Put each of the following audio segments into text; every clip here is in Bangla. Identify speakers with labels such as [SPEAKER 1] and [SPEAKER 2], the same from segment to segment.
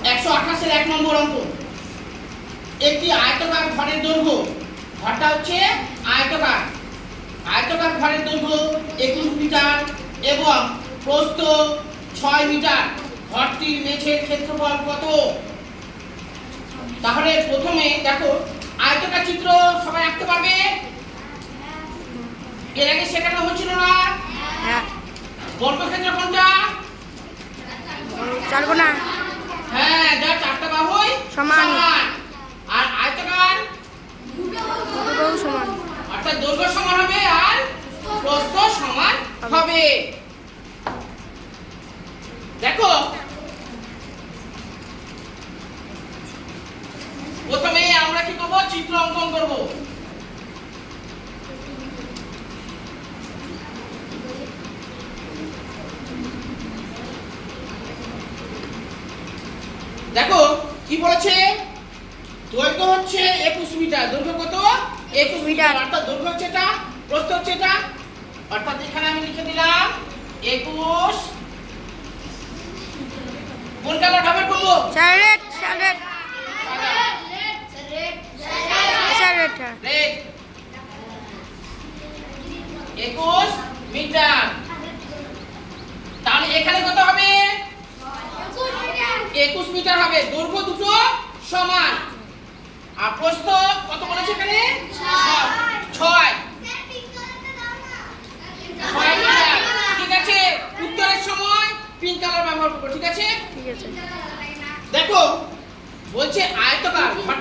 [SPEAKER 1] 128 1 নম্বর অঙ্ক। একটি আয়তাকার ঘরের দৈর্ঘ্য, ঘরটা হচ্ছে আয়তাকার, আয়তাকার ঘরের দৈর্ঘ্য 21 মিটার এবং প্রস্থ 6 মিটার। ঘরটির মেঝের ক্ষেত্রফল কত? তাহলে প্রথমে দেখো আয়তাকার চিত্র সবাই আঁকতে পারবে? এর আগে শেখানো হচ্ছিল না?
[SPEAKER 2] হ্যাঁ।
[SPEAKER 1] বর্গক্ষেত্র কোনটা?
[SPEAKER 2] চারবো না।
[SPEAKER 1] হ্যাঁ, যা চারটা বাহুই
[SPEAKER 2] সমান।
[SPEAKER 1] আর আয়তাকার
[SPEAKER 2] দুটোও সমান,
[SPEAKER 1] অর্থাৎ দৈর্ঘ্য সমান হবে আর প্রস্থ সমান হবে। দেখো প্রথমে আমরা কি করব? চিত্র অঙ্কন করব। দেখো কি বলেছে? দৈর্ঘ্য হচ্ছে 21 মিটার। দৈর্ঘ্য কত? 21 মিটার। অর্থাৎ দৈর্ঘ্য হচ্ছে এটা, প্রস্থ হচ্ছে এটা। অর্থাৎ এখানে আমি লিখে দিলাম 21। কোন কালার ব্যবহার করব?
[SPEAKER 2] রেড।
[SPEAKER 1] রেড। 21 মিটার। তাহলে এখানে কত হবে? 21 মিটার হবে। দৈর্ঘ্য দুটো সমান। আর প্রস্থ কত বলেছে এখানে? 6 মিটার। ঠিক আছে, উত্তরের সময় পিঙ্ক কালার ব্যবহার করব। ঠিক আছে?
[SPEAKER 2] ঠিক আছে।
[SPEAKER 1] দেখো বলছে আয়তাকার ঘর,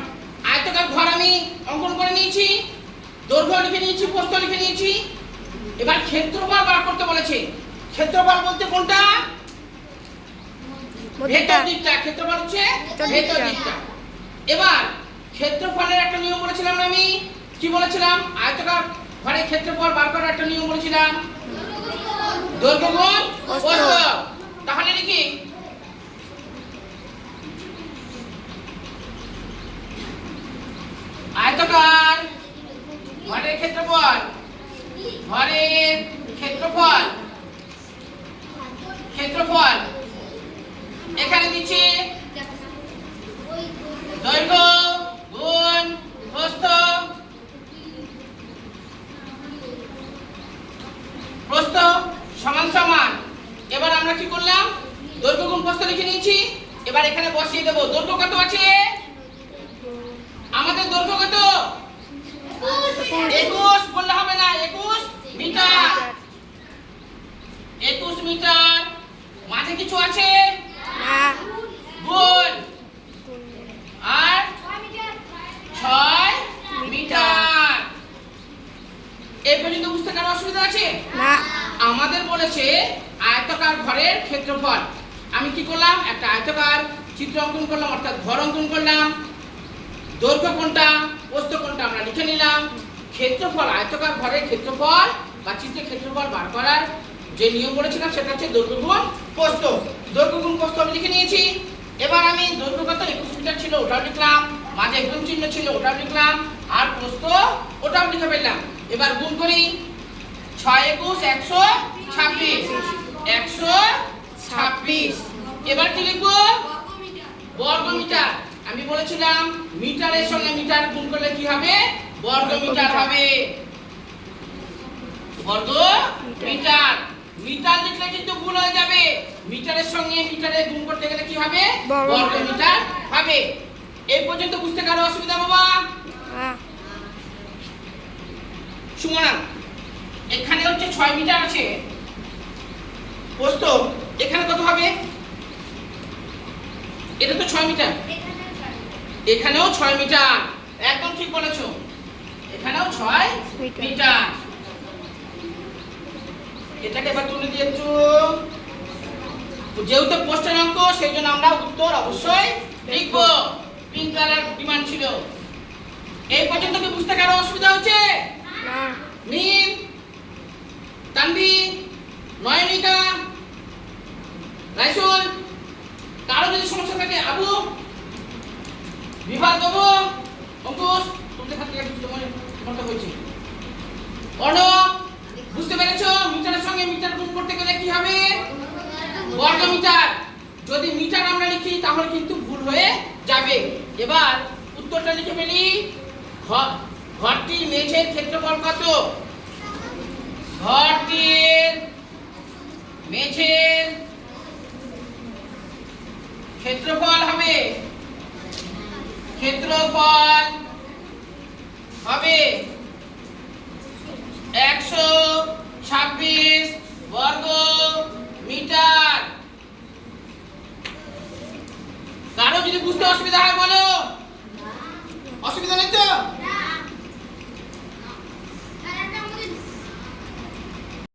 [SPEAKER 1] আয়তাকার ঘর আমি অঙ্কন করে নিয়েছি, দৈর্ঘ্য লিখে নিয়েছি, প্রস্থ লিখে নিয়েছি। এবার ক্ষেত্রফল বার করতে বলেছে। ক্ষেত্রফল বলতে কোনটা? ভেতর দিকটা। ক্ষেত্রফল হচ্ছে ভেতর দিকটা। এবার ক্ষেত্রফলের একটা নিয়ম বলেছিলাম আমি, কি বলেছিলাম? আয়তাকার ঘরের ক্ষেত্রফল বার করার একটা নিয়ম বলেছিলাম, দৈর্ঘ্য গুণ প্রস্থ। তাহলে লিখি আয়তাকার ঘরের ক্ষেত্রফল, ঘরের ক্ষেত্রফল, ক্ষেত্রফল এখানে দিচ্ছি দৈর্ঘ্য গুণ প্রস্থ, প্রস্থ সমান সমান। এবার আমরা কি করলাম? দৈর্ঘ্য গুণ প্রস্থ লিখে নিয়েছি। এবার এখানে বসিয়ে দেব। দৈর্ঘ্য কত আছে আমাদের? দৈর্ঘ্য কত? 21 বললে হবে না, 21 মিটার। 21 মিটার। মাঝে কিছু আছে
[SPEAKER 2] না।
[SPEAKER 1] গুণ আর 6 মিটার। এই পর্যন্ত বুঝতে কারো অসুবিধা আছে?
[SPEAKER 2] না।
[SPEAKER 1] আমাদের বলেছে আয়তাকার ঘরের ক্ষেত্রফল। আমি কি করলাম? একটা আয়তাকার চিত্র অঙ্কন করলাম, অর্থাৎ ঘর অঙ্কন করলাম। দৈর্ঘ্য কোনটা, প্রস্থ কোনটা আমরা লিখে নিলাম। ক্ষেত্রফল, আয়তাকার ঘরের ক্ষেত্রফল বা চিত্রের ক্ষেত্রফল বার করার যে নিয়ম বলেছিলাম সেটা হচ্ছে দৈর্ঘ্য গুণ প্রস্থ। দৈর্ঘ্য গুণ প্রস্থ আমি লিখে নিয়েছি। এবার আমি দৈর্ঘ্য কত 21 মিটার ছিল ওটাও লিখলাম, মাঝে গুণ চিহ্ন ছিল ওটাও লিখলাম, আর প্রস্থ ওটাও লিখে ফেললাম। এবার গুণ করি। 6 21 126, 126। এবার কি লিখবো? বর্গ মিটার। আমি বলেছিলাম মিটারের সঙ্গে মিটার গুণ করলে কি হবে? বর্গ মিটার হবে। বর্গ মিটার। মিটার লিখলে কিন্তু ভুল হয়ে যাবে। মিটারের সঙ্গে মিটারে গুণ করতে গেলে কি হবে? বর্গ মিটার হবে। এই পর্যন্ত বুঝতে কারো অসুবিধা বাবা? সুমনা, এখানে হচ্ছে 6 মিটার আছে প্রস্থ, এখানে কত হবে? এটা তো 6 মিটার, এখানেও 6 মিটার। একদম ঠিক বলেছো, এখানেও 6 মিটার। এটাকে এবার তুলে দিয়ে একটু, যেহেতু প্রশ্নের অঙ্ক সেই জন্য আমরা উত্তর অবশ্যই লিখবো। পিঙ্ক কালার ডিমান্ড ছিল। এই পর্যন্ত কি বুঝতে কারো অসুবিধা হচ্ছে?
[SPEAKER 2] না।
[SPEAKER 1] মিম, তানভি, নয়নিকা, রাইসুল, কারো যদি সমস্যা থাকে আবু, বিভাগ দেবো, অঙ্কুশ তোমাদের হাতে মনে হয়েছে। অর্ণব, বুঝতে পেরেছো? মিটারের সঙ্গে মিটার গুণ করতে গেলে কি হবে? বর্গ মিটার। যদি মিটার আমরা লিখি লিখি তাহলে কিন্তু ভুল হয়ে যাবে। এবার উত্তরটা লিখে ফেলি। ঘরটির মেঝের ক্ষেত্রফল কত? ঘরটির মেঝের ক্ষেত্রফল হবে 126 বর্গ মিটার। কারো যদি বুঝতে অসুবিধা হয় বলো, অসুবিধা নেই তো?